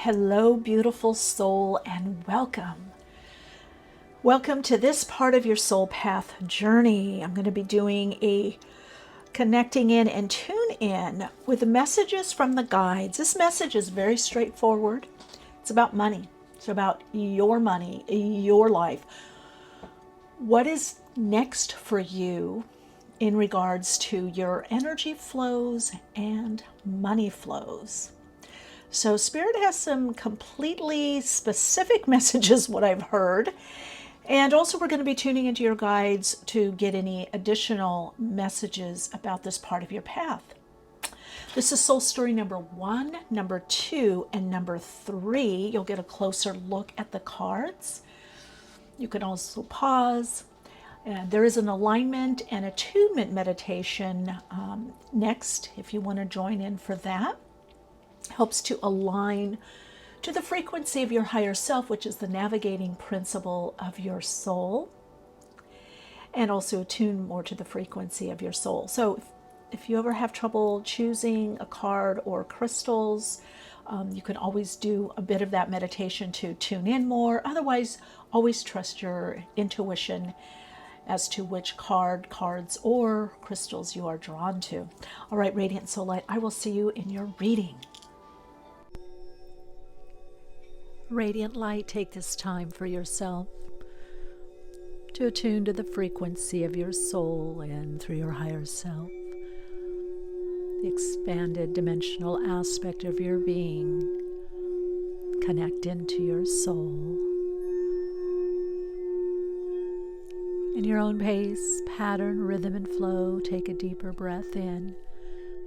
Hello, beautiful soul, and welcome. Welcome to this part of your soul path journey. I'm going to be doing a connecting in and tune in with the messages from the guides. This message is very straightforward. It's about money. It's about your money, your life. What is next for you in regards to your energy flows and money flows? So Spirit has some completely specific messages, what I've heard. And also we're going to be tuning into your guides to get any additional messages about this part of your path. This is soul story number 1, number 2, and number 3. You'll get a closer look at the cards. You can also pause. There is an alignment and attunement meditation next if you want to join in for that. Helps to align to the frequency of your higher self, which is the navigating principle of your soul, and also attune more to the frequency of your soul. So if you ever have trouble choosing a card or crystals, you can always do a bit of that meditation to tune in more. Otherwise, always trust your intuition as to which cards, or crystals you are drawn to. All right, Radiant Soul Light, I will see you in your reading. Radiant Light, take this time for yourself to attune to the frequency of your soul and through your higher self, the expanded dimensional aspect of your being. Connect into your soul. In your own pace, pattern, rhythm, and flow, take a deeper breath in.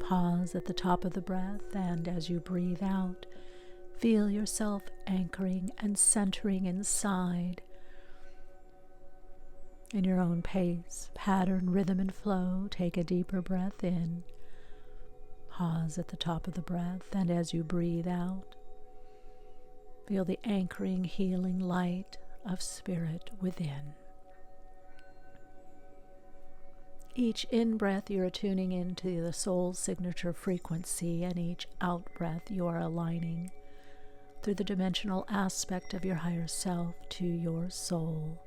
Pause at the top of the breath, and as you breathe out, feel yourself anchoring and centering inside. In your own pace, pattern, rhythm, and flow, take a deeper breath in. Pause at the top of the breath, and as you breathe out, feel the anchoring, healing light of Spirit within. Each in-breath you are tuning into the soul's signature frequency, and each out-breath you are aligning through the dimensional aspect of your higher self to your soul.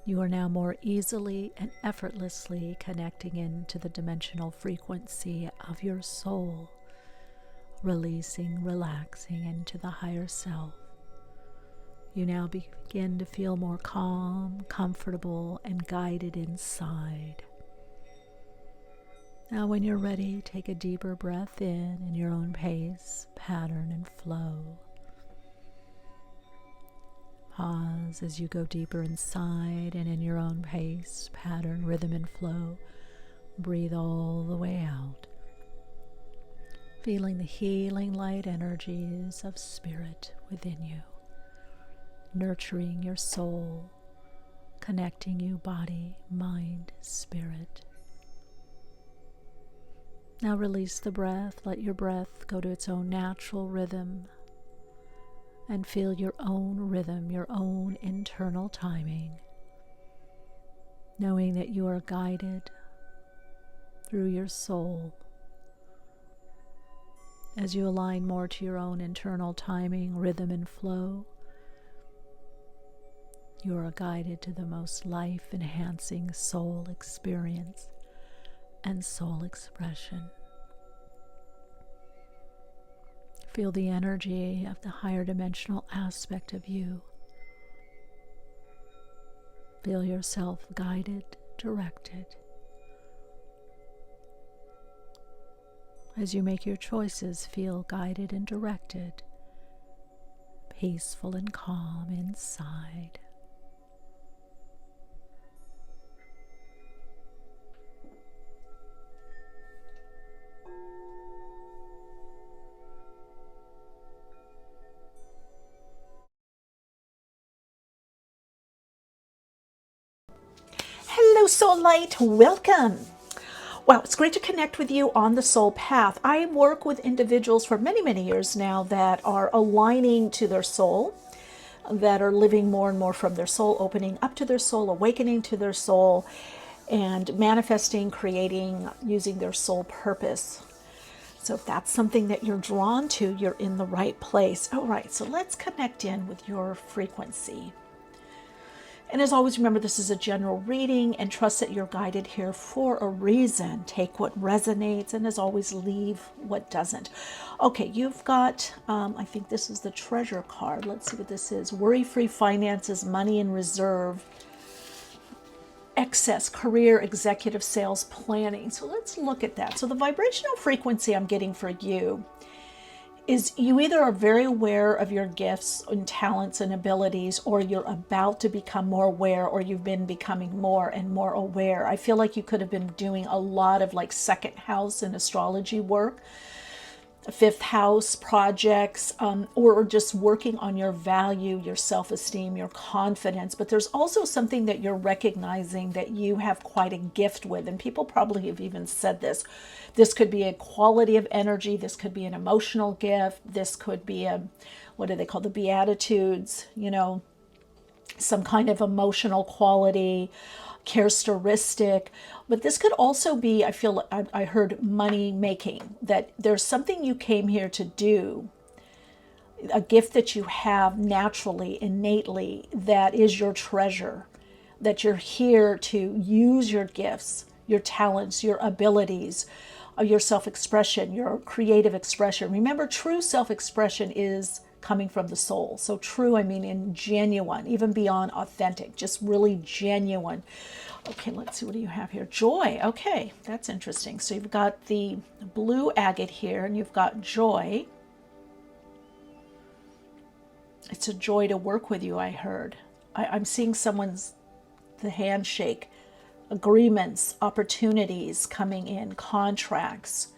You are now more easily and effortlessly connecting into the dimensional frequency of your soul, releasing, relaxing into the higher self. You now begin to feel more calm, comfortable, and guided inside. Now when you're ready, take a deeper breath in your own pace, pattern, and flow. Pause as you go deeper inside, and in your own pace, pattern, rhythm, and flow, breathe all the way out, feeling the healing light energies of Spirit within you, nurturing your soul, connecting you body, mind, spirit. Now release the breath. Let your breath go to its own natural rhythm, and feel your own rhythm, your own internal timing, knowing that you are guided through your soul. As you align more to your own internal timing, rhythm, and flow, you are guided to the most life-enhancing soul experience and soul expression. Feel the energy of the higher dimensional aspect of you. Feel yourself guided, directed. As you make your choices, feel guided and directed, peaceful and calm inside. Hello, Soul Light. Welcome. Wow, it's great to connect with you on the soul path. I work with individuals for many, many years now that are aligning to their soul, that are living more and more from their soul, opening up to their soul, awakening to their soul, and manifesting, creating, using their soul purpose. So if that's something that you're drawn to, you're in the right place. All right, so let's connect in with your frequency. And as always, remember, this is a general reading, and trust that you're guided here for a reason. Take what resonates, and as always, leave what doesn't. Okay, you've got, I think this is the treasure card. Let's see what this is. Worry-free finances, money in reserve, excess, career, executive, sales, planning. So let's look at that. So the vibrational frequency I'm getting for you is you either are very aware of your gifts and talents and abilities, or you're about to become more aware, or you've been becoming more and more aware. I feel like you could have been doing a lot of like second house and astrology work, fifth house projects, or just working on your value, your self-esteem, your confidence. But there's also something that you're recognizing that you have quite a gift with, and people probably have even said this. This could be a quality of energy, this could be an emotional gift, this could be a, what do they call, the Beatitudes, you know, some kind of emotional quality, characteristic. But this could also be, I feel, I heard money making, that there's something you came here to do, a gift that you have naturally, innately, that is your treasure, that you're here to use your gifts, your talents, your abilities, your self-expression, your creative expression. Remember, true self-expression is coming from the soul. So true, I mean in genuine, even beyond authentic, just really genuine. Okay, let's see, what do you have here? Joy. Okay, that's interesting. So you've got the blue agate here, and you've got joy. It's a joy to work with you, I heard. I'm seeing someone's, the handshake, agreements, opportunities coming in, contracts.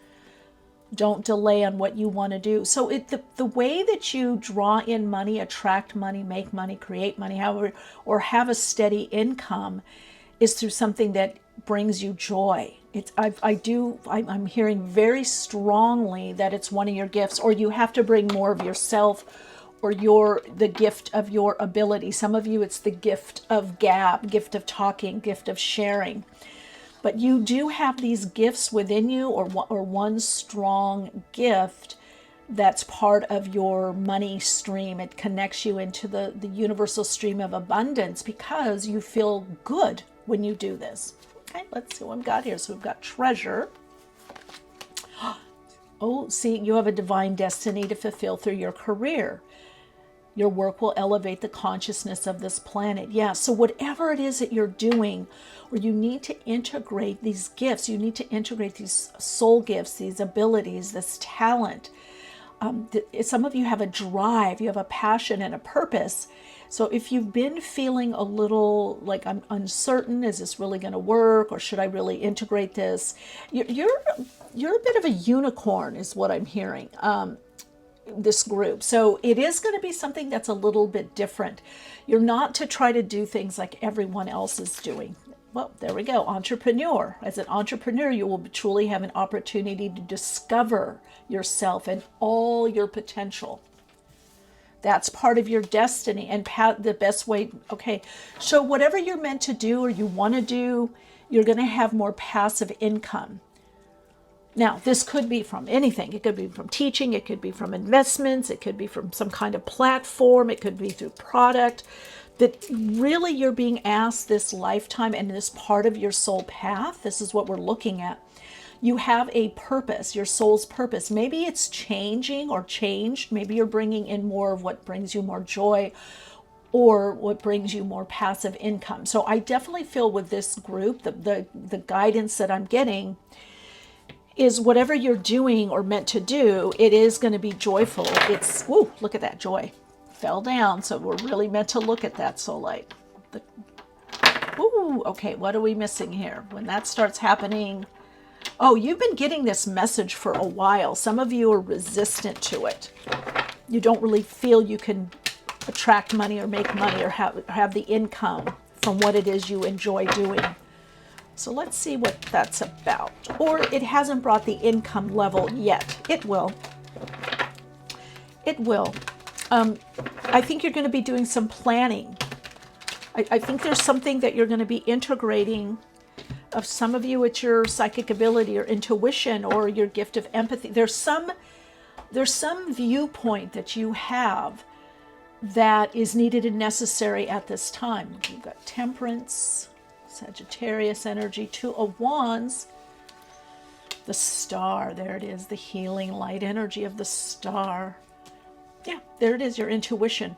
Don't delay on what you want to do. So the way that you draw in money, attract money, make money, create money, however, or have a steady income, is through something that brings you joy. I'm hearing very strongly that it's one of your gifts, or you have to bring more of yourself, or the gift of your ability. Some of you, it's the gift of gab, gift of talking, gift of sharing. But you do have these gifts within you, or one strong gift that's part of your money stream. It connects you into the universal stream of abundance because you feel good when you do this. Okay, let's see what we've got here. So we've got treasure. Oh, see, you have a divine destiny to fulfill through your career. Your work will elevate the consciousness of this planet. Yeah, so whatever it is that you're doing, or you need to integrate these gifts, you need to integrate these soul gifts, these abilities, this talent. Some of you have a drive, you have a passion and a purpose. So if you've been feeling a little like, I'm uncertain, is this really going to work, or should I really integrate this? You're a bit of a unicorn is what I'm hearing. This group. So it is going to be something that's a little bit different. You're not to try to do things like everyone else is doing. Well, there we go. Entrepreneur. As an entrepreneur, you will truly have an opportunity to discover yourself and all your potential. That's part of your destiny, and the best way. Okay, so whatever you're meant to do or you want to do, you're going to have more passive income. Now, this could be from anything. It could be from teaching, it could be from investments, it could be from some kind of platform, it could be through product. That really you're being asked this lifetime, and this part of your soul path, this is what we're looking at. You have a purpose, your soul's purpose. Maybe it's changing or changed. Maybe you're bringing in more of what brings you more joy, or what brings you more passive income. So I definitely feel with this group, the guidance that I'm getting is whatever you're doing or meant to do, it is going to be joyful. It's, ooh, look at that, joy. Fell down, so we're really meant to look at that soul light. Ooh, okay, what are we missing here? When that starts happening, oh, you've been getting this message for a while. Some of you are resistant to it. You don't really feel you can attract money or make money or have the income from what it is you enjoy doing. So let's see what that's about. Or it hasn't brought the income level yet. It will. It will. I think you're going to be doing some planning. I think there's something that you're going to be integrating of some of you, it's your psychic ability or intuition or your gift of empathy. There's some viewpoint that you have that is needed and necessary at this time. You've got Temperance, Sagittarius energy, Two of Wands, the Star. There it is, the healing light energy of the Star. Yeah, there it is, your intuition.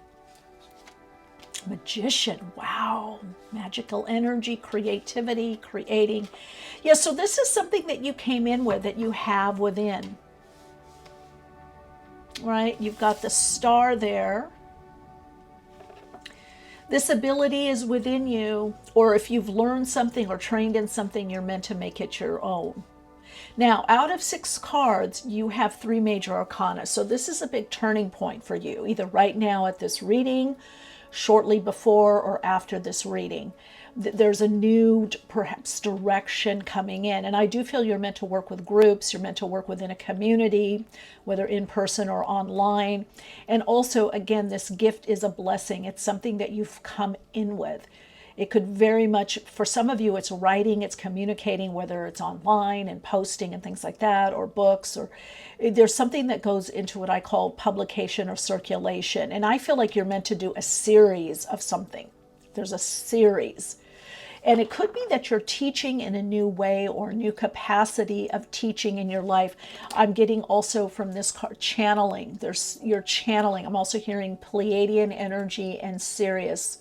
Magician, wow, magical energy, creativity, creating. Yeah, so this is something that you came in with, that you have within, right? You've got the Star there. This ability is within you, or if you've learned something or trained in something, you're meant to make it your own. Now, out of 6 cards, you have 3 major arcana. So this is a big turning point for you, either right now at this reading, shortly before or after this reading. There's a new, perhaps, direction coming in. And I do feel you're meant to work with groups. You're meant to work within a community, whether in person or online. And also, again, this gift is a blessing. It's something that you've come in with. It could very much, for some of you, it's writing, it's communicating, whether it's online and posting and things like that, or books, or there's something that goes into what I call publication or circulation. And I feel like you're meant to do a series of something. There's a series. And it could be that you're teaching in a new way or new capacity of teaching in your life. I'm getting also from this card channeling. You're channeling. I'm also hearing Pleiadian energy and Sirius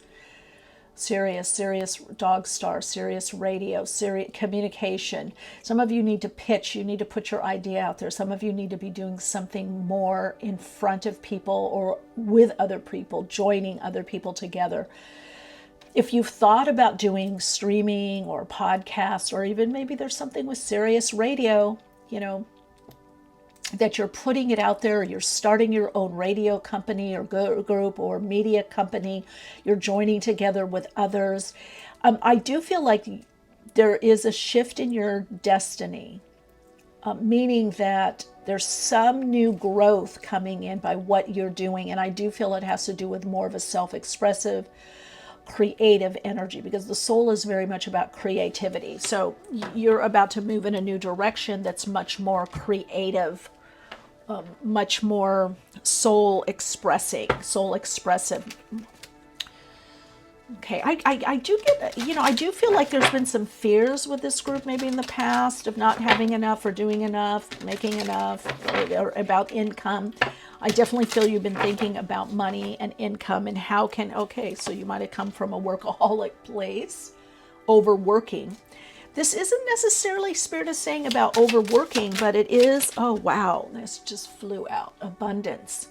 dog star, Sirius radio, Sirius communication. Some of you need to pitch. You need to put your idea out there. Some of you need to be doing something more in front of people or with other people, joining other people together. If you've thought about doing streaming or podcasts, or even maybe there's something with Sirius radio, that you're putting it out there, or you're starting your own radio company or group or media company, you're joining together with others. I do feel like there is a shift in your destiny, meaning that there's some new growth coming in by what you're doing. And I do feel it has to do with more of a self-expressive, creative energy, because the soul is very much about creativity. So you're about to move in a new direction that's much more creative, much more soul expressive. Okay, I do get, I do feel like there's been some fears with this group maybe in the past of not having enough or doing enough, making enough, or about income. I definitely feel you've been thinking about money and income and so you might have come from a workaholic place, overworking. This isn't necessarily, Spirit is saying, about overworking, but it is, oh wow, this just flew out, abundance.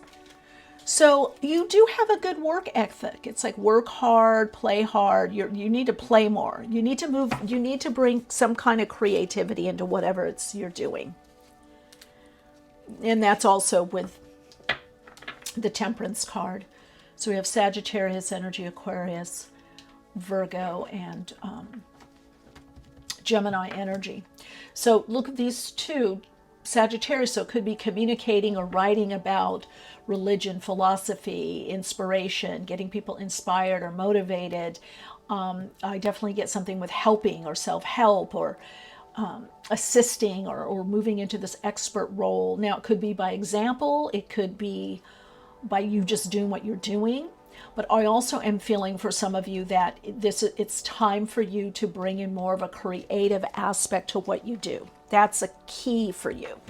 So you do have a good work ethic. It's like work hard, play hard. You need to play more. You need to move, you need to bring some kind of creativity into whatever you're doing. And that's also with the Temperance card. So we have Sagittarius energy, Aquarius, Virgo, and Gemini energy. So look at these two. Sagittarius, so it could be communicating or writing about religion, philosophy, inspiration, getting people inspired or motivated. I definitely get something with helping or self-help or assisting or moving into this expert role. Now, it could be by example. It could be by you just doing what you're doing. But I also am feeling for some of you that it's time for you to bring in more of a creative aspect to what you do. That's a key for you.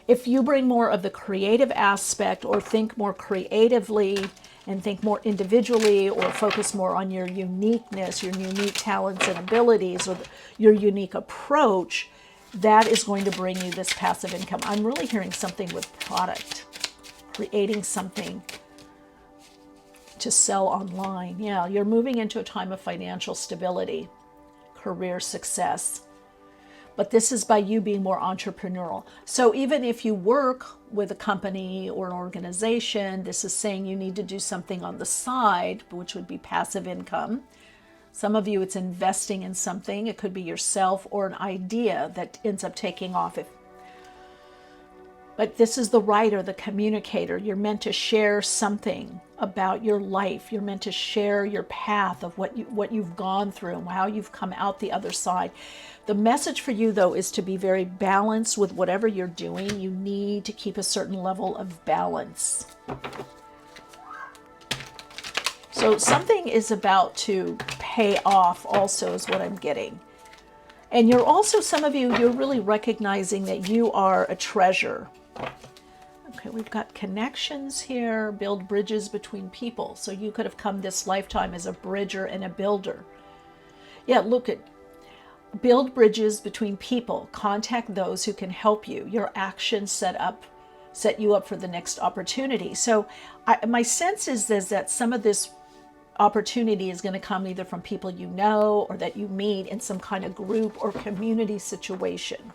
If you bring more of the creative aspect, or think more creatively and think more individually, or focus more on your uniqueness, your unique talents and abilities, or your unique approach, that is going to bring you this passive income. I'm really hearing something with product, creating something to sell online. Yeah, you're moving into a time of financial stability, career success. But this is by you being more entrepreneurial. So even if you work with a company or an organization, this is saying you need to do something on the side, which would be passive income. Some of you, it's investing in something. It could be yourself or an idea that ends up taking off. But this is the writer, the communicator. You're meant to share something about your life. You're meant to share your path of what you've gone through and how you've come out the other side. The message for you, though, is to be very balanced with whatever you're doing. You need to keep a certain level of balance. So something is about to pay off also is what I'm getting. And you're also, some of you, you're really recognizing that you are a treasure. Okay, we've got connections here, build bridges between people. So you could have come this lifetime as a bridger and a builder. Yeah, look at, build bridges between people, contact those who can help you. Your actions set you up for the next opportunity. So my sense is that some of this opportunity is going to come either from people you know or that you meet in some kind of group or community situation.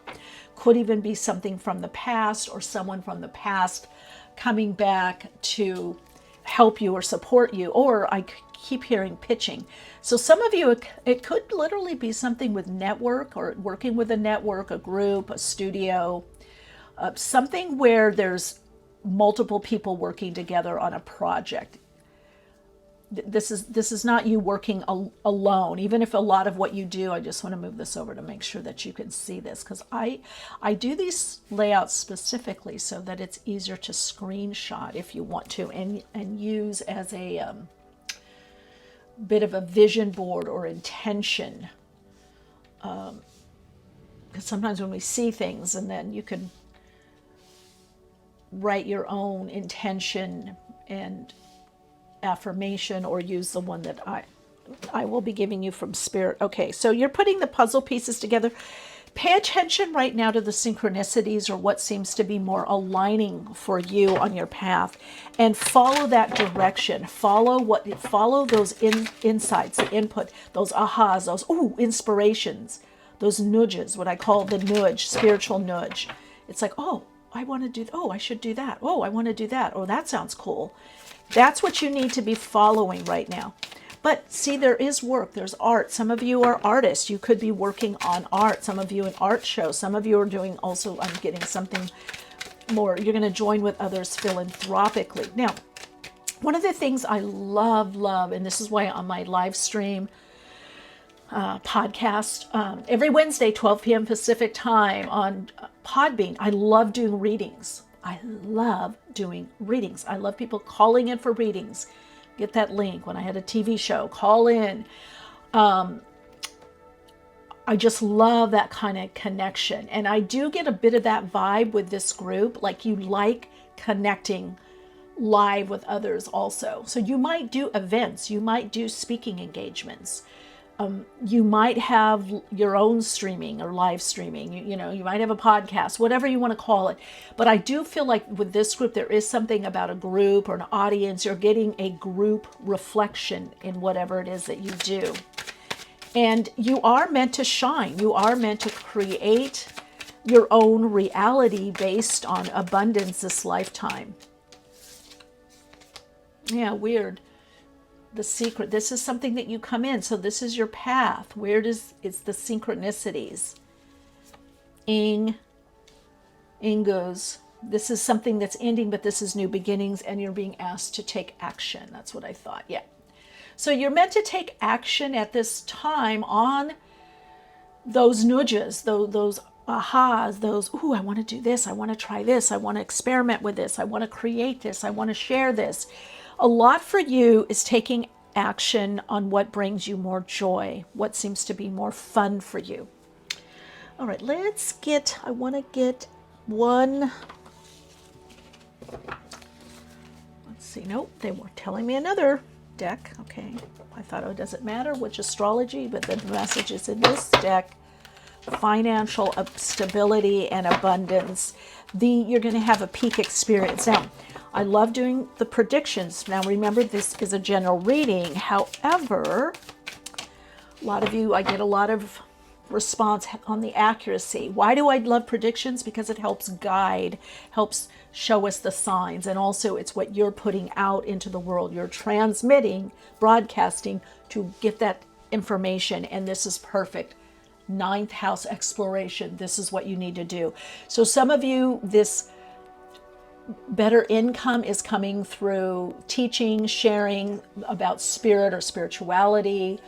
Could even be something from the past or someone from the past coming back to help you or support you. Or I keep hearing pitching. So some of you, it could literally be something with network or working with a network, a group, a studio, something where there's multiple people working together on a project. This is not you working alone, even if a lot of what you do, I just want to move this over to make sure that you can see this, because I do these layouts specifically so that it's easier to screenshot if you want to and use as a bit of a vision board or intention. Because sometimes when we see things, and then you can write your own intention and affirmation or use the one that I will be giving you from Spirit. Okay, so you're putting the puzzle pieces together. Pay attention right now to the synchronicities or what seems to be more aligning for you on your path, and follow that direction. Follow those insights, the input, those ahas, those inspirations, those nudges, what I call the nudge, spiritual nudge. It's like, oh, I want to do, oh, I should do that. Oh, I want to do that. Oh, that sounds cool. That's what you need to be following right now. But see, there is work. There's art. Some of you are artists. You could be working on art. Some of you in art shows. Some of you are doing also, I'm getting something more. You're going to join with others philanthropically. Now, one of the things I love, and this is why on my live stream podcast, every Wednesday, 12 p.m. Pacific time on Podbean, I love doing readings. I love doing readings. I love people calling in for readings. Get that link. When I had a TV show, call in. I just love that kind of connection. And I do get a bit of that vibe with this group. Like you like connecting live with others also. So you might do events. You might do speaking engagements. You might have your own streaming or live streaming, you might have a podcast, whatever you want to call it. But I do feel like with this group, there is something about a group or an audience. You're getting a group reflection in whatever it is that you do. And you are meant to shine. You are meant to create your own reality based on abundance this lifetime. Yeah, weird. The secret, this is something that you come in, so this is your path. It's the synchronicities. Ingos, this is something that's ending, but this is new beginnings, and you're being asked to take action. That's what I thought. Yeah, so you're meant to take action at this time on those nudges, those ahas, those, ooh, I want to do this, I want to try this, I want to experiment with this, I want to create this, I want to share this. A lot for you is taking action on what brings you more joy, what seems to be more fun for you. All right, I want to get one. Let's see, nope, they were telling me another deck. Okay, I thought, oh, does it matter which astrology? But the message is in this deck. Financial stability and abundance. You're going to have a peak experience. Now, I love doing the predictions. Now, remember, this is a general reading. However, a lot of you, I get a lot of response on the accuracy. Why do I love predictions? Because it helps guide, helps show us the signs. And also, it's what you're putting out into the world. You're transmitting, broadcasting to get that information. And this is perfect. 9th house exploration. This is what you need to do. So some of you, this Better income is coming through teaching, sharing about spirit or spirituality.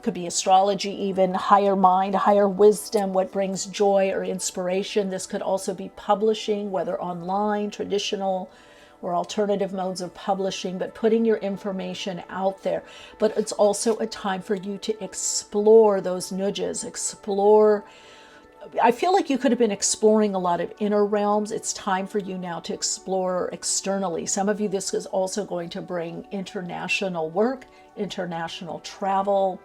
Could be astrology, even higher mind, higher wisdom, what brings joy or inspiration. This could also be publishing, whether online, traditional, or alternative modes of publishing, but putting your information out there. But it's also a time for you to explore those nudges, explore. I feel like you could have been exploring a lot of inner realms. It's time for you now to explore externally. Some of you, this is also going to bring international work, international travel.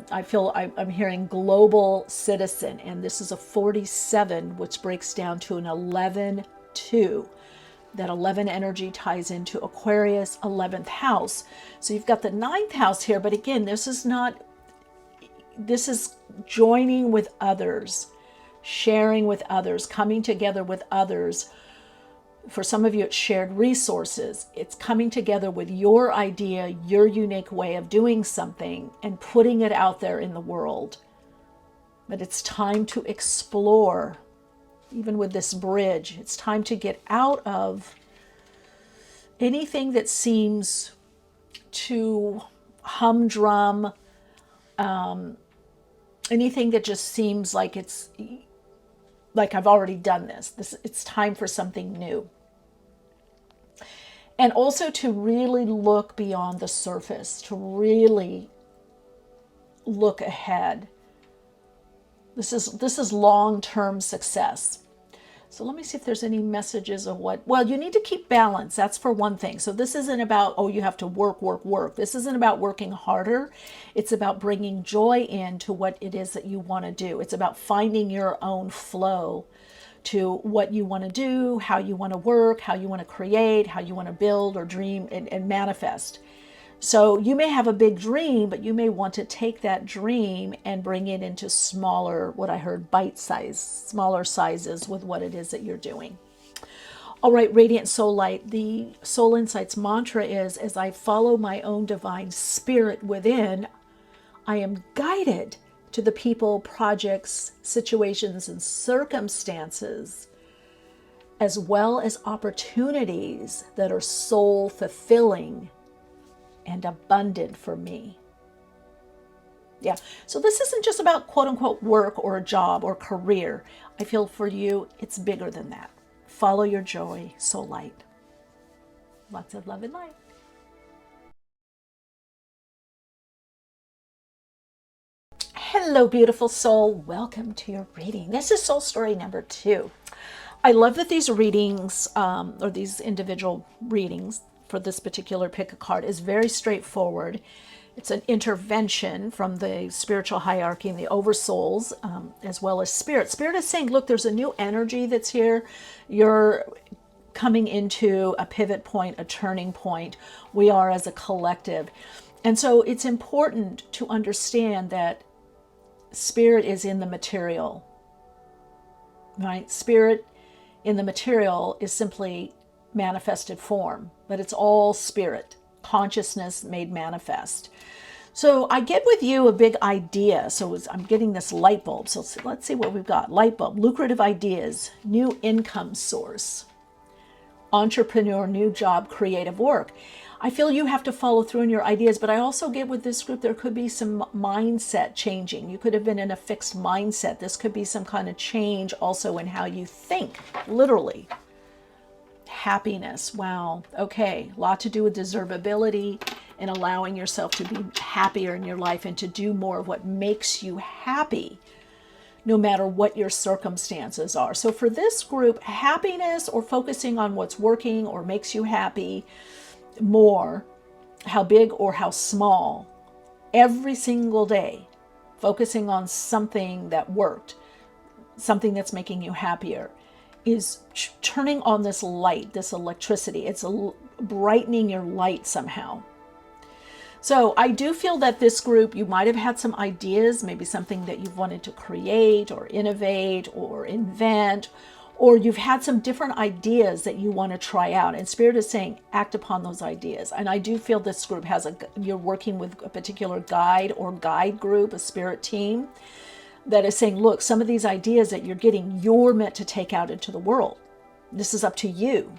I feel I'm hearing global citizen, and this is a 47, which breaks down to an 11-2. That 11 energy ties into Aquarius, 11th house. So you've got the 9th house here, but again, this is joining with others, sharing with others, coming together with others. For some of you, it's shared resources. It's coming together with your idea, your unique way of doing something, and putting it out there in the world. But it's time to explore. Even with this bridge, it's time to get out of anything that seems too humdrum, anything that just seems like it's like I've already done this. It's time for something new. And also to really look beyond the surface, to really look ahead. This is long-term success. So let me see if there's any messages of what. Well, you need to keep balance. That's for one thing. So this isn't about, oh, you have to work. This isn't about working harder. It's about bringing joy into what it is that you want to do. It's about finding your own flow to what you want to do, how you want to work, how you want to create, how you want to build or dream and manifest. So you may have a big dream, but you may want to take that dream and bring it into smaller, what I heard, bite size, smaller sizes with what it is that you're doing. All right, Radiant Soul Light, the Soul Insights mantra is, as I follow my own divine spirit within, I am guided to the people, projects, situations, and circumstances, as well as opportunities that are soul fulfilling and abundant for me. Yeah, so this isn't just about quote unquote work or a job or career. I feel for you, it's bigger than that. Follow your joy, soul light. Lots of love and light. Hello, beautiful soul. Welcome to your reading. This is soul story number 2. I love that these readings, or these individual readings for this particular pick a card, is very straightforward. It's an intervention from the spiritual hierarchy and the oversouls, as well as spirit. Spirit is saying, look, there's a new energy that's here. You're coming into a pivot point, a turning point. We are as a collective. And so it's important to understand that spirit is in the material, right? Spirit in the material is simply manifested form, but it's all spirit, consciousness made manifest. So I get with you a big idea. So I'm getting this light bulb. So let's see what we've got. Light bulb, lucrative ideas, new income source, entrepreneur, new job, creative work. I feel you have to follow through in your ideas, but I also get with this group, there could be some mindset changing. You could have been in a fixed mindset. This could be some kind of change also in how you think, literally. Happiness. Wow. Okay. A lot to do with deservability and allowing yourself to be happier in your life and to do more of what makes you happy, no matter what your circumstances are. So for this group, happiness or focusing on what's working or makes you happy more, how big or how small, every single day, focusing on something that worked, something that's making you happier, is turning on this light, this electricity. It's brightening your light somehow. So I do feel that this group, you might have had some ideas, maybe something that you've wanted to create or innovate or invent, or you've had some different ideas that you want to try out. And Spirit is saying, act upon those ideas. And I do feel this group has you're working with a particular guide or guide group, a spirit team, that is saying, look, some of these ideas that you're getting, you're meant to take out into the world. This is up to you.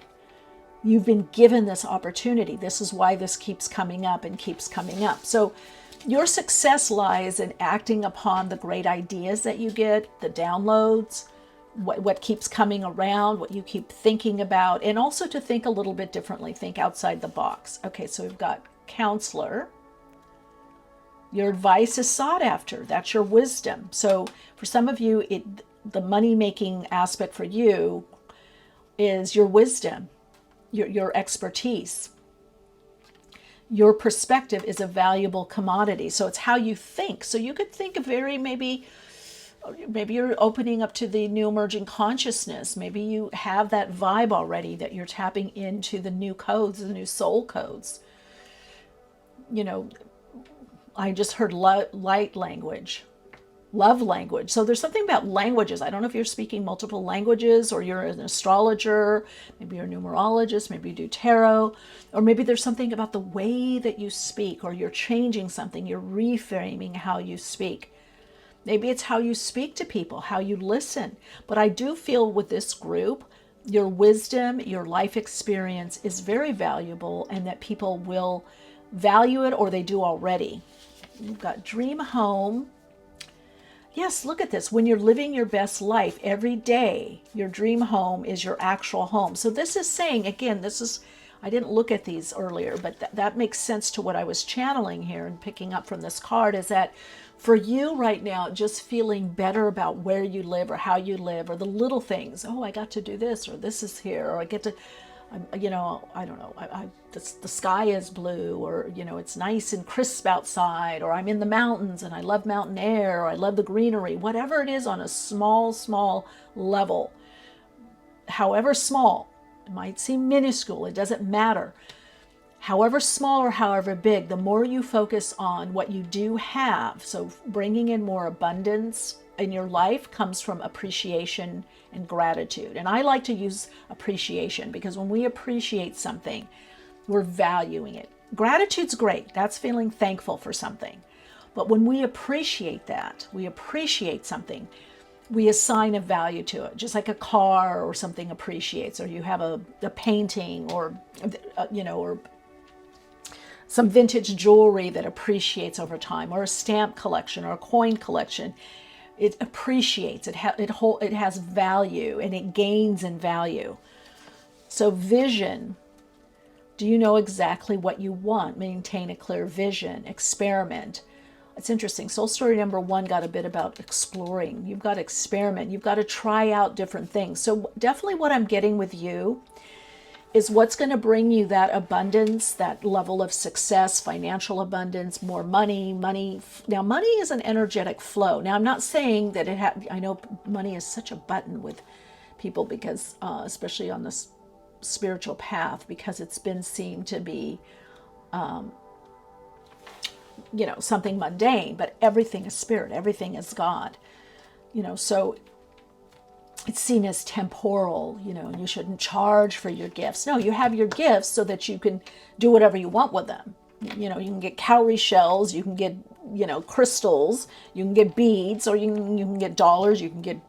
You've been given this opportunity. This is why this keeps coming up and keeps coming up. So your success lies in acting upon the great ideas that you get, the downloads, what keeps coming around, what you keep thinking about, and also to think a little bit differently, think outside the box. Okay, so we've got counselor. Your advice is sought after. That's your wisdom. So for some of you, the money-making aspect for you is your wisdom, your expertise. Your perspective is a valuable commodity. So it's how you think. So you could think of maybe you're opening up to the new emerging consciousness. Maybe you have that vibe already that you're tapping into the new codes, the new soul codes. You know, I just heard light language, love language. So there's something about languages. I don't know if you're speaking multiple languages, or you're an astrologer, maybe you're a numerologist, maybe you do tarot, or maybe there's something about the way that you speak, or you're changing something, you're reframing how you speak. Maybe it's how you speak to people, how you listen. But I do feel with this group, your wisdom, your life experience is very valuable, and that people will value it, or they do already. You've got dream home. Yes, look at this. When you're living your best life every day, your dream home is your actual home. So this is saying, again, I didn't look at these earlier, but that makes sense to what I was channeling here and picking up from this card, is that for you right now, just feeling better about where you live or how you live, or the little things. Oh, I got to do this, or this is here, or I get to, I don't know, the sky is blue, or, it's nice and crisp outside, or I'm in the mountains and I love mountain air, or I love the greenery, whatever it is on a small level, however small, it might seem minuscule, it doesn't matter. However small or however big, the more you focus on what you do have, so bringing in more abundance in your life comes from appreciation and gratitude. And I like to use appreciation, because when we appreciate something, we're valuing it. Gratitude's great. That's feeling thankful for something. But when we appreciate that, we appreciate something, we assign a value to it, just like a car or something appreciates, or you have a painting, or, or some vintage jewelry that appreciates over time, or a stamp collection or a coin collection. It appreciates, it has value, and it gains in value. So vision, do you know exactly what you want? Maintain a clear vision, experiment. It's interesting. Soul story number 1 got a bit about exploring. You've got to experiment. You've got to try out different things. So definitely what I'm getting with you is what's going to bring you that abundance, that level of success, financial abundance, more money. Now, money is an energetic flow. Now, I'm not saying that I know money is such a button with people, because, especially on this spiritual path, because it's been seen to be, something mundane, but everything is spirit, everything is God, so it's seen as temporal, and you shouldn't charge for your gifts. No, you have your gifts so that you can do whatever you want with them. You can get cowrie shells, you can get, crystals, you can get beads, or you can get dollars, you can get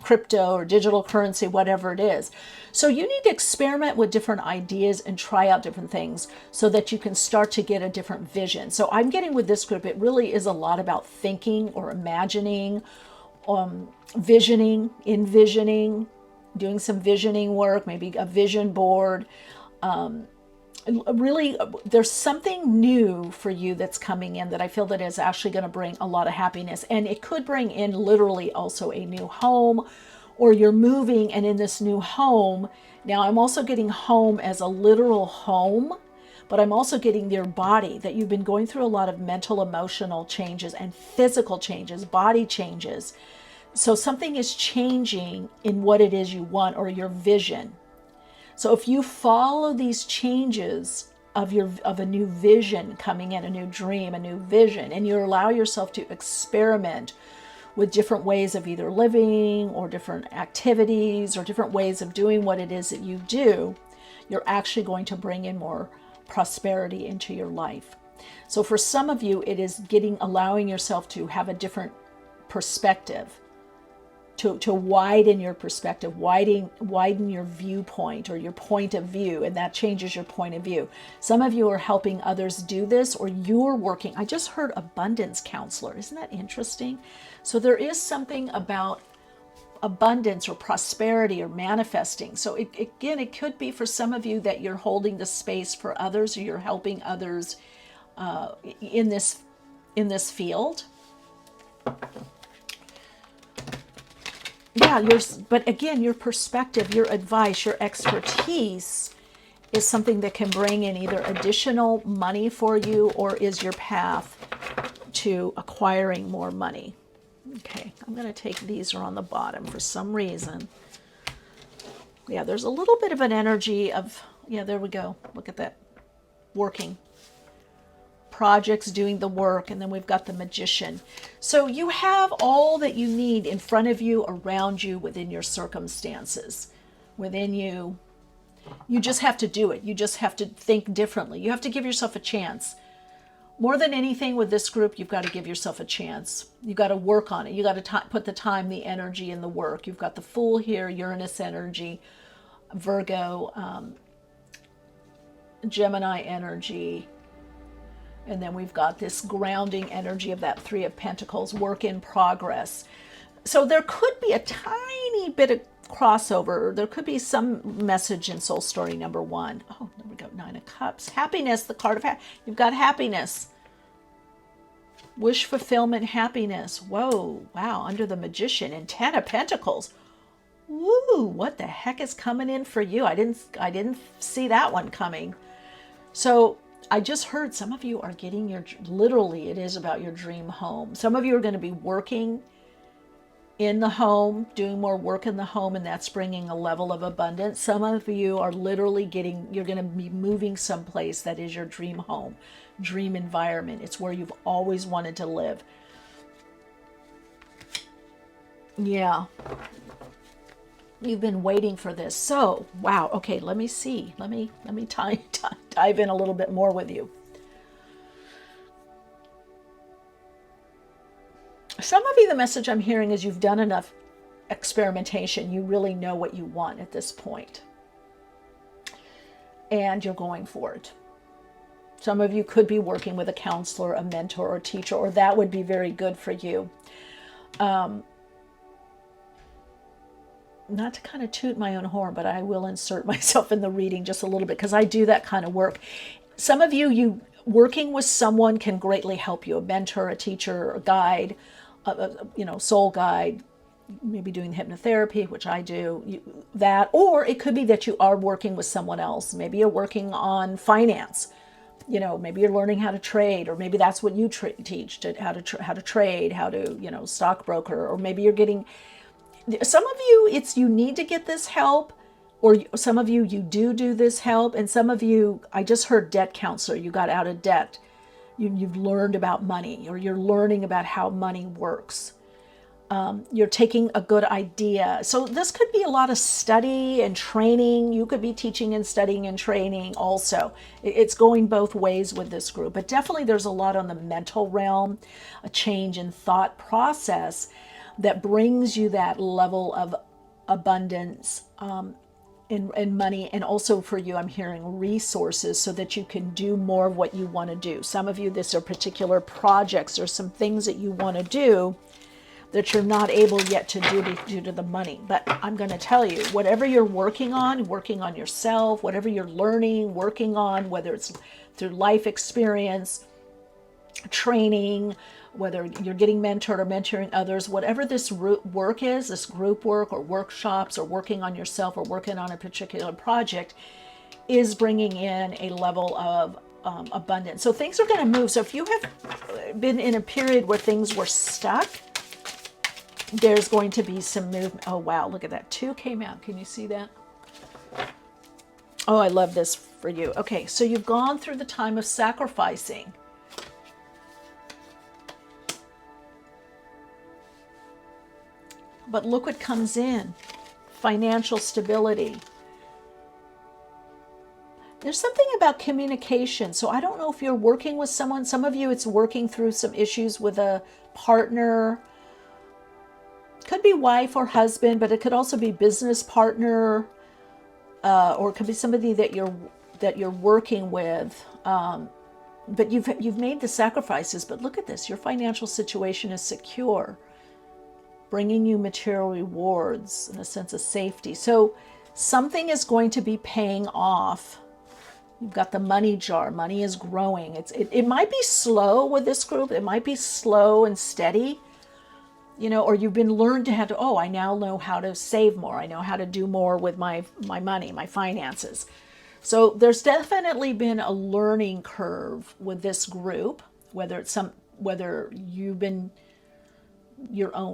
crypto or digital currency, whatever it is. So you need to experiment with different ideas and try out different things so that you can start to get a different vision. So I'm getting with this group, it really is a lot about thinking or imagining, envisioning, doing some visioning work, maybe a vision board. Really, there's something new for you that's coming in that I feel that is actually going to bring a lot of happiness. And it could bring in literally also a new home, or you're moving, and in this new home, now I'm also getting home as a literal home, but I'm also getting your body, that you've been going through a lot of mental, emotional changes and physical changes, body changes. So something is changing in what it is you want, or your vision. So if you follow these changes of a new vision coming in, a new dream, a new vision, and you allow yourself to experiment with different ways of either living, or different activities, or different ways of doing what it is that you do, you're actually going to bring in more prosperity into your life. So for some of you, it is allowing yourself to have a different perspective to widen your perspective, widen your viewpoint or your point of view, and that changes your point of view. Some of you are helping others do this, or you're working. I just heard abundance counselor. Isn't that interesting? So there is something about abundance or prosperity or manifesting. So again, it could be for some of you that you're holding the space for others, or you're helping others in this field. Yeah, but again, your perspective, your advice, your expertise is something that can bring in either additional money for you or is your path to acquiring more money. Okay, I'm going to take these are on the bottom for some reason. Yeah, there's a little bit of an energy of, yeah, there we go. Look at that. Working. Projects, doing the work, and then we've got the magician. So you have all that you need in front of you, around you, within your circumstances, within you. You just have to do it. You just have to think differently. You have to give yourself a chance. More than anything with this group, you've got to give yourself a chance. You've got to work on it. You got to put the time, the energy, and the work. You've got the Fool here, Uranus energy, Virgo, Gemini energy. And then we've got this grounding energy of that Three of Pentacles, work in progress. So there could be a tiny bit of crossover. There could be some message in Soul Story number 1. Oh, there we go, 9 of Cups. Happiness, the card of you've got happiness. Wish fulfillment, happiness. Whoa, wow, under the Magician. And 10 of Pentacles. Woo, what the heck is coming in for you? I didn't see that one coming. So I just heard some of you are getting literally it is about your dream home. Some of you are going to be working in the home, doing more work in the home, and that's bringing a level of abundance. Some of you are literally you're going to be moving someplace that is your dream home, dream environment. It's where you've always wanted to live. Yeah. You've been waiting for this. So, wow. Okay, let me see. Let me dive in a little bit more with you. Some of you, the message I'm hearing is you've done enough experimentation. You really know what you want at this point. And you're going for it. Some of you could be working with a counselor, a mentor, or teacher, or that would be very good for you. Not to kind of toot my own horn, but I will insert myself in the reading just a little bit because I do that kind of work. Some of you working with someone can greatly help you, a mentor, a teacher, a guide, soul guide, maybe doing hypnotherapy, which I do, or it could be that you are working with someone else. Maybe you're working on finance. Maybe you're learning how to trade, or maybe that's what you teach, how to trade, how to, stockbroker, or maybe you're getting. Some of you, you need to get this help, or some of you do this help, and some of you, I just heard debt counselor, you got out of debt. You've learned about money, or you're learning about how money works. You're taking a good idea. So this could be a lot of study and training. You could be teaching and studying and training also. It's going both ways with this group, but definitely there's a lot on the mental realm, a change in thought process that brings you that level of abundance in money. And also for you, I'm hearing resources so that you can do more of what you want to do. Some of you, this are particular projects or some things that you want to do that you're not able yet to do due to the money. But I'm going to tell you, whatever you're working on yourself, whatever you're learning, working on, whether it's through life experience, training, whether you're getting mentored or mentoring others, whatever this work is, this group work or workshops or working on yourself or working on a particular project, is bringing in a level of abundance. So things are going to move. So if you have been in a period where things were stuck, there's going to be some movement. Oh, wow. Look at that. 2 came out. Can you see that? Oh, I love this for you. Okay. So you've gone through the time of sacrificing. But look what comes in. Financial stability. There's something about communication. So I don't know if you're working with someone. Some of you, it's working through some issues with a partner. Could be wife or husband, but it could also be business partner, or it could be somebody that you're working with. But you've made the sacrifices. But look at this: your financial situation is secure, bringing you material rewards and a sense of safety. So something is going to be paying off. You've got the money jar. Money is growing. It might be slow with this group. It might be slow and steady, or you've been learned to have to, I now know how to save more. I know how to do more with my money, my finances. So there's definitely been a learning curve with this group, whether you've been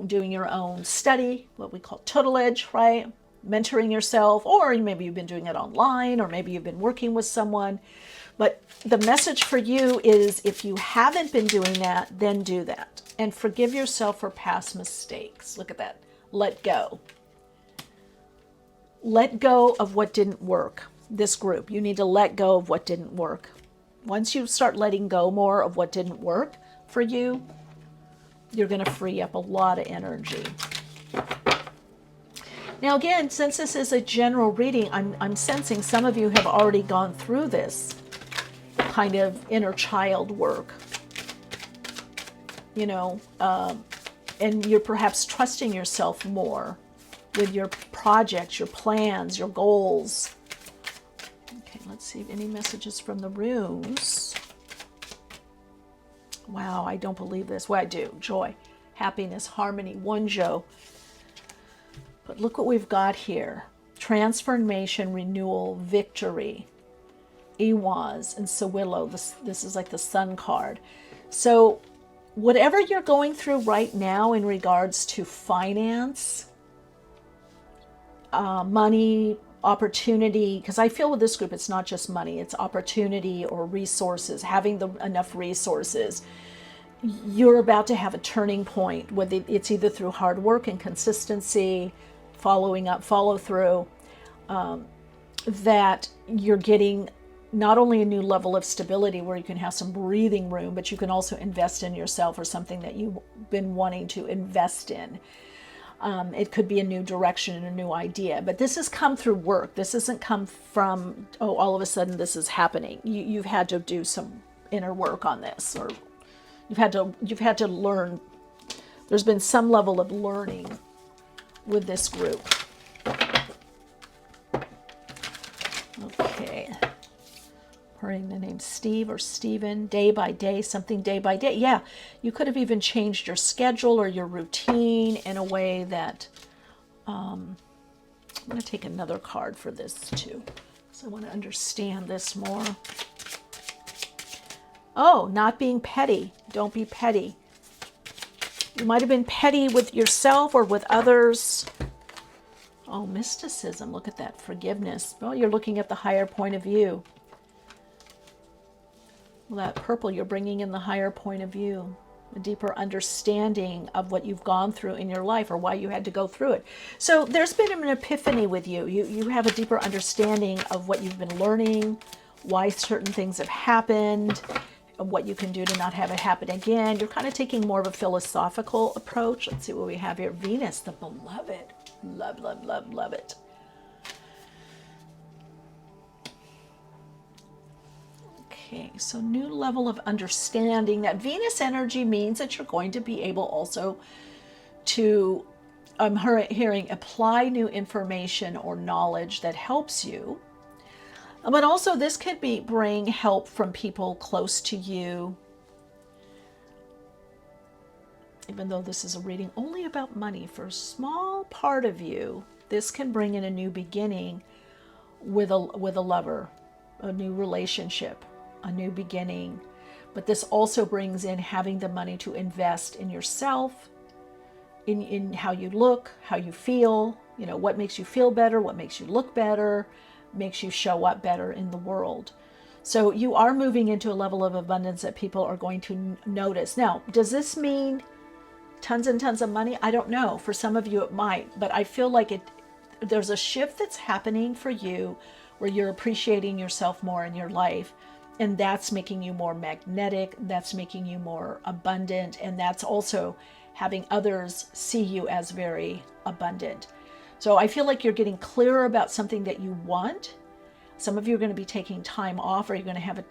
doing your own study, what we call tutelage, right? Mentoring yourself, or maybe you've been doing it online, or maybe you've been working with someone. But the message for you is, if you haven't been doing that, then do that. And forgive yourself for past mistakes. Look at that. Let go. Let go of what didn't work. This group, you need to let go of what didn't work. Once you start letting go more of what didn't work for you, you're going to free up a lot of energy. Now again, since this is a general reading, I'm sensing some of you have already gone through this kind of inner child work, and you're perhaps trusting yourself more with your projects, your plans, your goals. Okay, let's see any messages from the rooms. Wow, I don't believe this. Well, I do. Joy, happiness, harmony, wonjo. But look what we've got here. Transformation, renewal, victory. Iwaz and Sawillo. This is like the sun card. So whatever you're going through right now in regards to finance, money, opportunity, because I feel with this group, it's not just money, it's opportunity or resources, having enough resources. You're about to have a turning point, it's either through hard work and consistency, following up, follow through, that you're getting not only a new level of stability where you can have some breathing room, but you can also invest in yourself or something that you've been wanting to invest in. It could be a new direction and a new idea, but this has come through work. This hasn't come from, all of a sudden this is happening. You've had to do some inner work on this, or you've had to learn. There's been some level of learning with this group. Okay. Hearing the name Steve or Steven, day by day, something day by day. Yeah, you could have even changed your schedule or your routine in a way that, I'm going to take another card for this too, because I want to understand this more. Oh, not being petty. Don't be petty. You might have been petty with yourself or with others. Oh, mysticism. Look at that. Forgiveness. Well, you're looking at the higher point of view. Well, that purple, you're bringing in the higher point of view, a deeper understanding of what you've gone through in your life or why you had to go through it. So there's been an epiphany with you. You have a deeper understanding of what you've been learning, why certain things have happened, what you can do to not have it happen again. You're kind of taking more of a philosophical approach. Let's see what we have here. Venus, the beloved. Love, love, love, love it. Okay, so new level of understanding. That Venus energy means that you're going to be able also to, I'm hearing, apply new information or knowledge that helps you. But also this could bring help from people close to you. Even though this is a reading only about money, for a small part of you, this can bring in a new beginning with a lover, a new relationship, a new beginning. But this also brings in having the money to invest in yourself, in how you look, how you feel, what makes you feel better, what makes you look better, makes you show up better in the world. So you are moving into a level of abundance that people are going to notice. Now, does this mean tons and tons of money? I don't know. For some of you it might, but I feel like there's a shift that's happening for you where you're appreciating yourself more in your life, and that's making you more magnetic, that's making you more abundant, and that's also having others see you as very abundant. So I feel like you're getting clearer about something that you want. Some of you are going to be taking time off, or you're going to have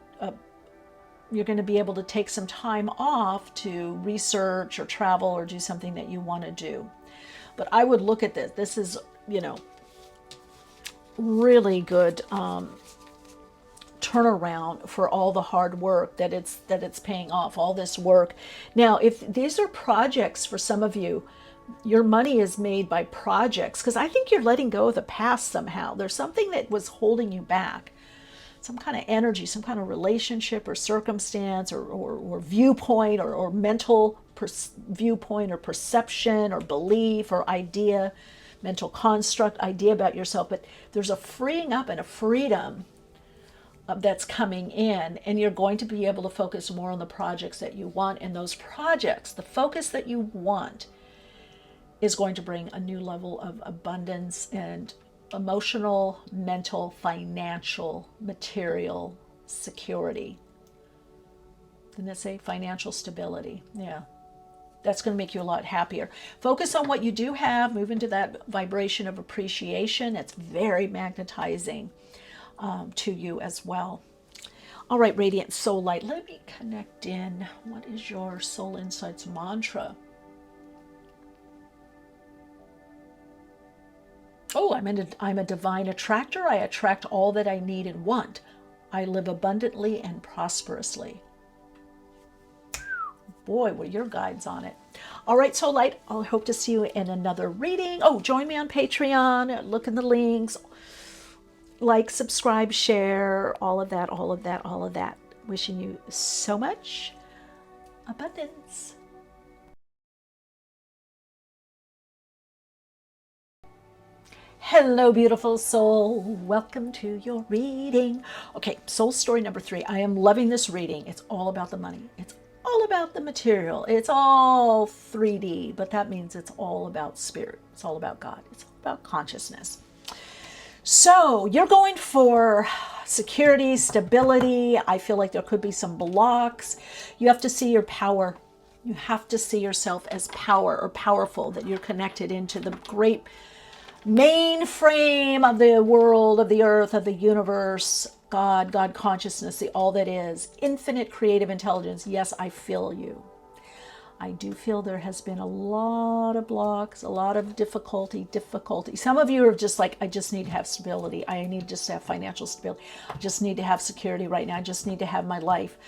you're going to be able to take some time off to research or travel or do something that you want to do. But I would look at this. This is, really good turnaround for all the hard work that it's paying off, all this work. Now, if these are projects for some of you, your money is made by projects, because I think you're letting go of the past somehow. There's something that was holding you back, some kind of energy, some kind of relationship or circumstance or viewpoint or mental viewpoint or perception or belief or idea, mental construct, idea about yourself. But there's a freeing up and a freedom that's coming in, and you're going to be able to focus more on the projects that you want. And those projects, the focus that you want, is going to bring a new level of abundance and emotional, mental, financial, material security. Didn't it say financial stability? Yeah. That's going to make you a lot happier. Focus on what you do have. Move into that vibration of appreciation. It's very magnetizing to you as well. All right, Radiant Soul Light. Let me connect in. What is your Soul Insights mantra? Oh, I'm a divine attractor. I attract all that I need and want. I live abundantly and prosperously. Boy, were your guides on it. All right, Soul Light, I'll hope to see you in another reading. Oh, join me on Patreon. Look in the links. Like, subscribe, share, all of that, all of that, all of that. Wishing you so much abundance. Hello, beautiful soul. Welcome to your reading. Okay, soul story number 3. I am loving this reading. It's all about the money. It's all about the material. It's all 3D, but that means it's all about spirit. It's all about God. It's all about consciousness. So you're going for security, stability. I feel like there could be some blocks. You have to see your power. You have to see yourself as power or powerful, that you're connected into the great mainframe of the world, of the earth, of the universe, God consciousness, the all that is, infinite creative intelligence. Yes, I feel you. I do feel there has been a lot of blocks, a lot of difficulty. Some of you are just like, I just need to have stability. I need just to have financial stability. I just need to have security right now. I just need to have my life.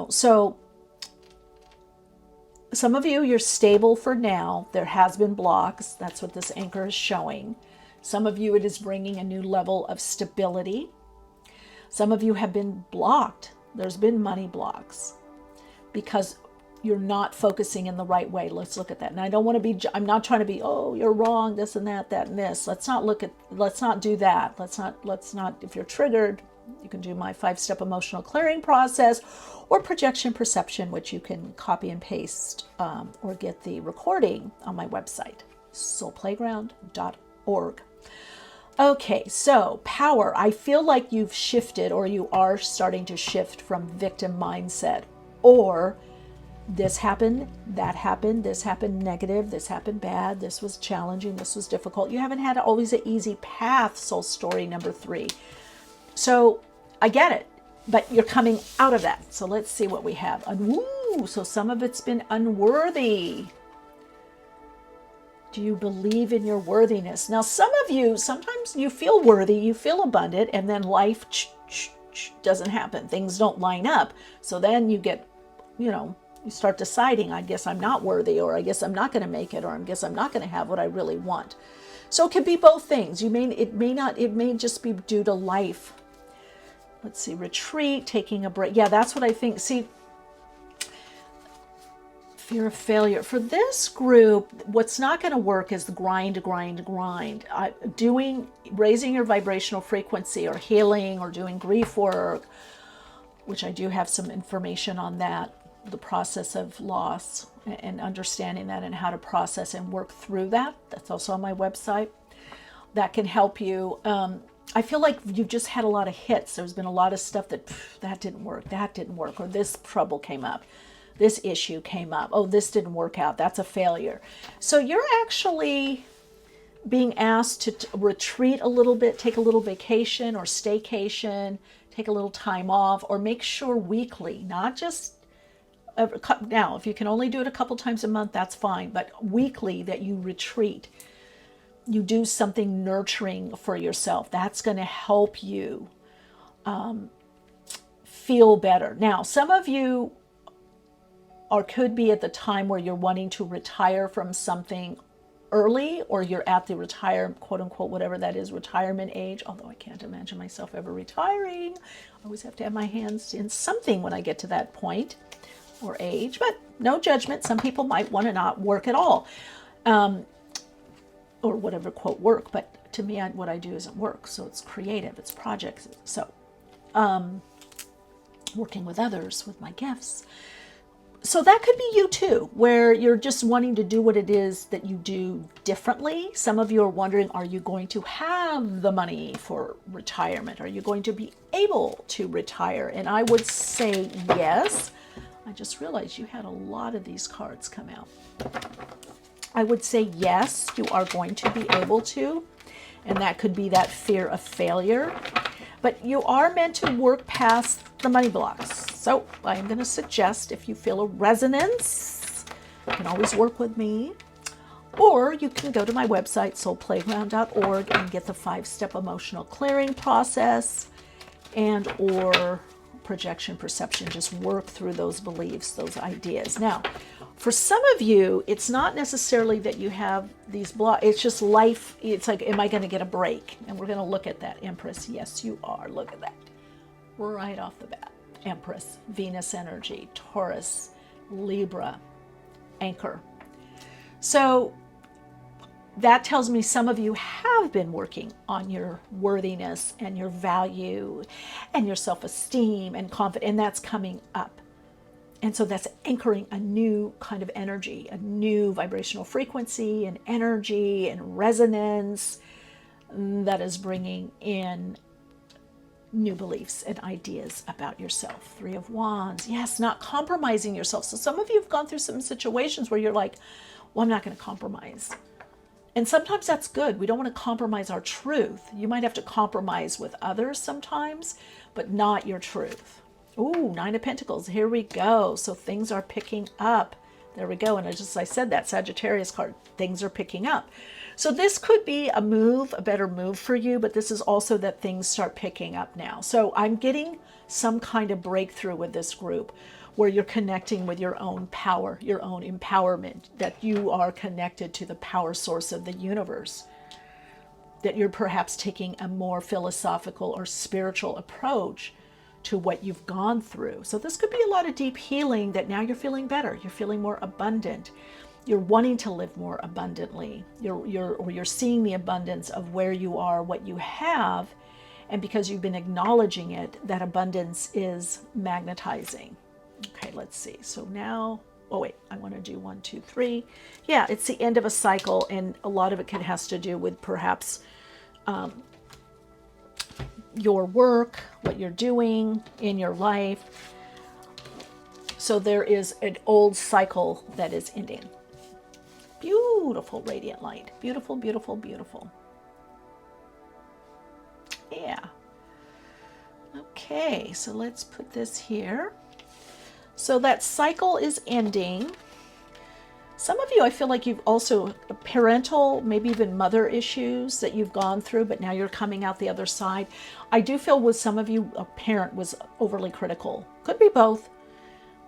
So some of you, you're stable for now. There has been blocks. That's what this anchor is showing. Some of you, it is bringing a new level of stability. Some of you have been blocked. There's been money blocks because you're not focusing in the right way. Let's look at that. And I don't want to be, I'm not trying to be, oh, you're wrong, this and that and this. Let's not do that. Let's not, if you're triggered, you can do my 5-step emotional clearing process or projection perception, which you can copy and paste or get the recording on my website, soulplayground.org. Okay, so power. I feel like you've shifted, or you are starting to shift from victim mindset, or this happened, that happened, this happened negative, this happened bad, this was challenging, this was difficult. You haven't had always an easy path, soul story number 3. So I get it, but you're coming out of that. So let's see what we have. So some of it's been unworthy. Do you believe in your worthiness? Now, some of you, sometimes you feel worthy, you feel abundant, and then life doesn't happen. Things don't line up. So then you get, you start deciding, I guess I'm not worthy, or I guess I'm not going to make it, or I guess I'm not going to have what I really want. So it could be both things. It may just be due to life. Let's see, retreat, taking a break. Yeah, that's what I think. See, fear of failure. For this group, what's not going to work is the grind. Raising your vibrational frequency, or healing, or doing grief work, which I do have some information on that, the process of loss and understanding that and how to process and work through that. That's also on my website. That can help you. I feel like you've just had a lot of hits. There's been a lot of stuff that didn't work, or this trouble came up. this issue came up. Oh, this didn't work out. That's a failure. So you're actually being asked to retreat a little bit, take a little vacation or staycation, take a little time off, or make sure weekly, not just now, if you can only do it a couple times a month, that's fine, but weekly, that you retreat. You do something nurturing for yourself. That's going to help you feel better. Now, some of you could be at the time where you're wanting to retire from something early, or you're at the quote unquote, whatever that is, retirement age, although I can't imagine myself ever retiring. I always have to have my hands in something when I get to that point or age, but no judgment. Some people might want to not work at all, or whatever, quote, work, but to me, what I do isn't work, so it's creative, it's projects. So working with others, with my gifts. So that could be you too, where you're just wanting to do what it is that you do differently. Some of you are wondering, are you going to have the money for retirement? Are you going to be able to retire? And I would say yes. I just realized you had a lot of these cards come out. I would say yes, you are going to be able to. And that could be that fear of failure. But you are meant to work past the money blocks. So I'm going to suggest, if you feel a resonance, you can always work with me. Or you can go to my website, soulplayground.org, and get the 5-step emotional clearing process and or projection perception. Just work through those beliefs, those ideas. Now, for some of you, it's not necessarily that you have these blocks. It's just life. It's like, am I going to get a break? And we're going to look at that. Empress, yes, you are. Look at that. Right off the bat. Empress, Venus energy, Taurus, Libra, Anchor. So that tells me some of you have been working on your worthiness and your value and your self-esteem and confidence, and that's coming up. And so that's anchoring a new kind of energy, a new vibrational frequency and energy and resonance that is bringing in new beliefs and ideas about yourself. 3 of Wands. Yes, not compromising yourself. So some of you have gone through some situations where you're like, well, I'm not going to compromise. And sometimes that's good. We don't want to compromise our truth. You might have to compromise with others sometimes, but not your truth. Ooh, 9 of Pentacles. Here we go. So things are picking up. There we go. And I said that Sagittarius card, things are picking up. So this could be a move, a better move for you, but this is also that things start picking up now. So I'm getting some kind of breakthrough with this group where you're connecting with your own power, your own empowerment, that you are connected to the power source of the universe, that you're perhaps taking a more philosophical or spiritual approach to what you've gone through. So this could be a lot of deep healing, that now you're feeling better, you're feeling more abundant, you're wanting to live more abundantly, you're seeing the abundance of where you are, what you have, and because you've been acknowledging it, that abundance is magnetizing. Okay, let's see. So now, oh wait, I want to do 1, 2, 3. Yeah, it's the end of a cycle, and a lot of it has to do with perhaps your work, what you're doing in your life. So there is an old cycle that is ending. Beautiful radiant light. Beautiful, beautiful, beautiful. Yeah. Okay, so let's put this here. So that cycle is ending. Some of you, I feel like you've also parental, maybe even mother issues that you've gone through, but now you're coming out the other side. I do feel with some of you, a parent was overly critical. Could be both.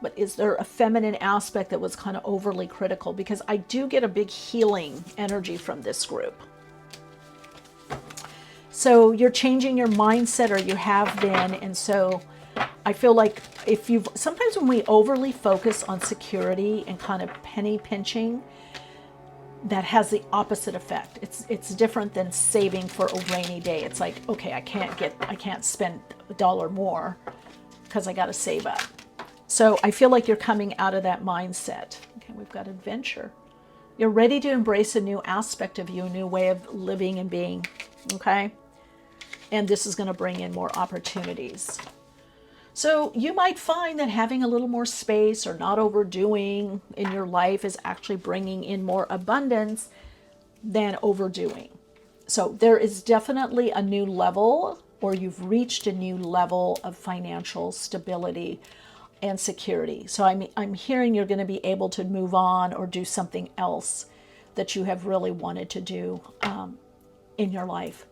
But is there a feminine aspect that was kind of overly critical? Because I do get a big healing energy from this group. So you're changing your mindset, or you have been. And so I feel like sometimes when we overly focus on security and kind of penny pinching, that has the opposite effect. It's different than saving for a rainy day. It's like, okay, I can't spend $1 more because I got to save up. So I feel like you're coming out of that mindset. Okay, we've got adventure. You're ready to embrace a new aspect of you, a new way of living and being, okay? And this is going to bring in more opportunities. So you might find that having a little more space or not overdoing in your life is actually bringing in more abundance than overdoing. So there is definitely a new level, or you've reached a new level of financial stability and security. So I'm hearing you're going to be able to move on or do something else that you have really wanted to do in your life.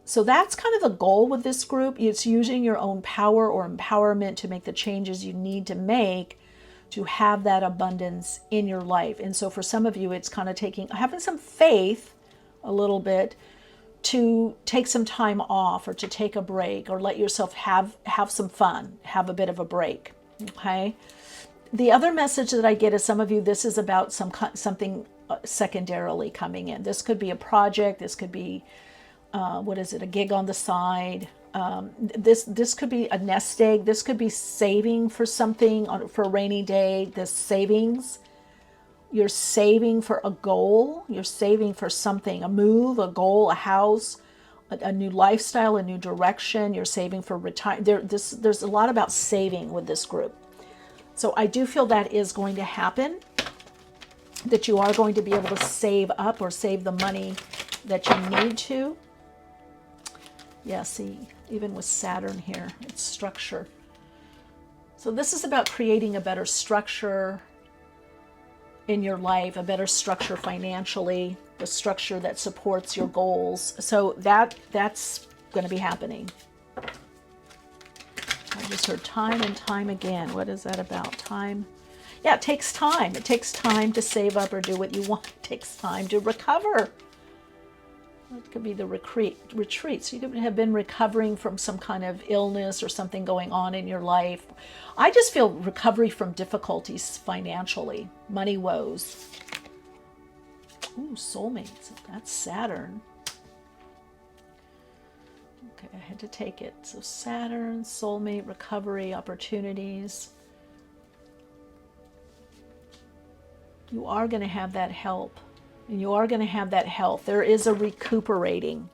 So that's kind of the goal with this group. It's using your own power or empowerment to make the changes you need to make to have that abundance in your life. And so for some of you, it's kind of having some faith a little bit to take some time off or to take a break or let yourself have some fun, have a bit of a break. Okay. The other message that I get is some of you, this is about something secondarily coming in. This could be a project. This could be a gig on the side. This could be a nest egg. This could be saving for something for a rainy day. This savings, you're saving for a goal. You're saving for something, a move, a goal, a house, a new lifestyle, a new direction. You're saving for retirement. There's a lot about saving with this group. So I do feel that is going to happen, that you are going to be able to save up or save the money that you need to. Yeah, see, even with Saturn here, it's structure. So this is about creating a better structure in your life, a better structure financially, the structure that supports your goals. So that's going to be happening. I just heard time and time again. What is that about? Time. Yeah, it takes time. It takes time to save up or do what you want. It takes time to recover. It could be the retreat. So you could have been recovering from some kind of illness or something going on in your life. I just feel recovery from difficulties financially, money woes. Ooh, soulmates. That's Saturn. Okay, I had to take it. So Saturn, soulmate, recovery, opportunities. You are going to have that help. And you are going to have that health. There is a recuperating.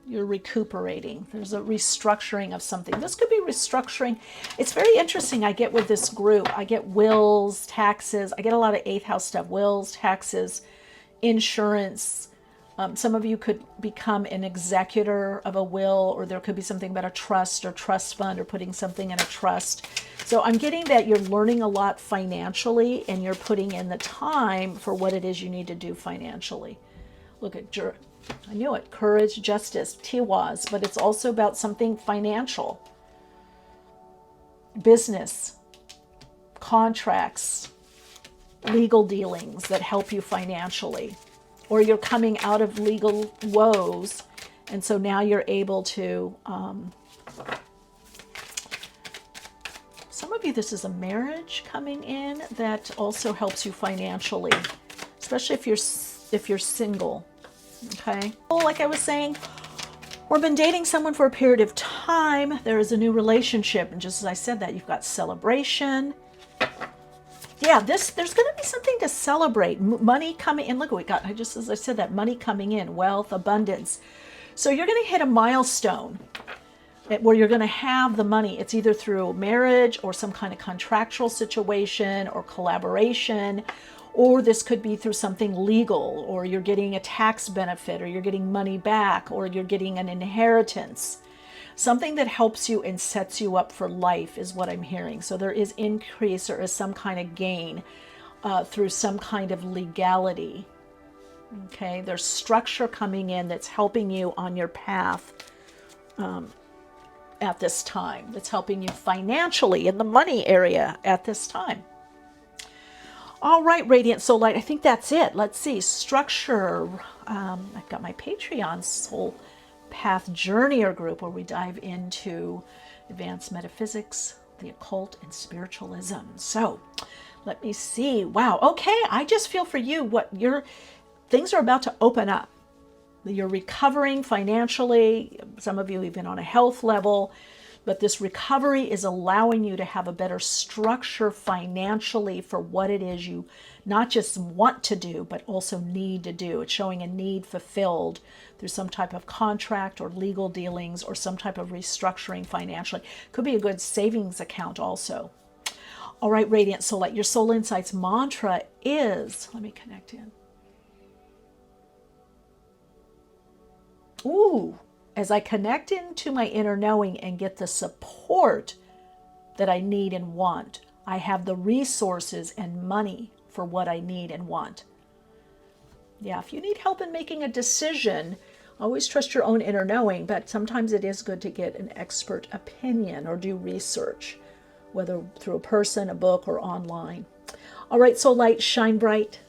You're recuperating. There's a restructuring of something. This could be restructuring. It's very interesting. I get with this group, I get wills, taxes. I get a lot of 8th house stuff. Wills, taxes, insurance. Some of you could become an executor of a will, or there could be something about a trust or trust fund or putting something in a trust. So I'm getting that you're learning a lot financially and you're putting in the time for what it is you need to do financially. Look at, I knew it, courage, justice, tiwas, but it's also about something financial. Business, contracts, legal dealings that help you financially. Or you're coming out of legal woes, and so now you're able to, some of you, this is a marriage coming in that also helps you financially, especially if you're single, okay? Well, like I was saying, we've been dating someone for a period of time. There is a new relationship, and just as I said that, you've got celebration. Yeah, there's going to be something to celebrate. Money coming in. Look what we got. Just as I said that, money coming in, wealth, abundance. So you're going to hit a milestone where you're going to have the money. It's either through marriage or some kind of contractual situation or collaboration, or this could be through something legal, or you're getting a tax benefit, or you're getting money back, or you're getting an inheritance. Something that helps you and sets you up for life is what I'm hearing. So there is increase or is some kind of gain through some kind of legality. Okay, there's structure coming in that's helping you on your path at this time. That's helping you financially in the money area at this time. All right, Radiant Soul Light, I think that's it. Let's see, structure. I've got my Patreon Soul Path Journeyer group where we dive into advanced metaphysics, the occult, and spiritualism. So let me see. Wow. Okay. I just feel for you things are about to open up. You're recovering financially. Some of you even on a health level, But this recovery is allowing you to have a better structure financially for what it is you not just want to do, but also need to do. It's showing a need fulfilled through some type of contract or legal dealings or some type of restructuring financially. Could be a good savings account also. All right, Radiant Soul Light, your Soul Insights mantra is, let me connect in. Ooh, as I connect into my inner knowing and get the support that I need and want, I have the resources and money for what I need and want. Yeah, if you need help in making a decision, always trust your own inner knowing, but sometimes it is good to get an expert opinion or do research, whether through a person, a book, or online. All right, Soul Light, shine bright.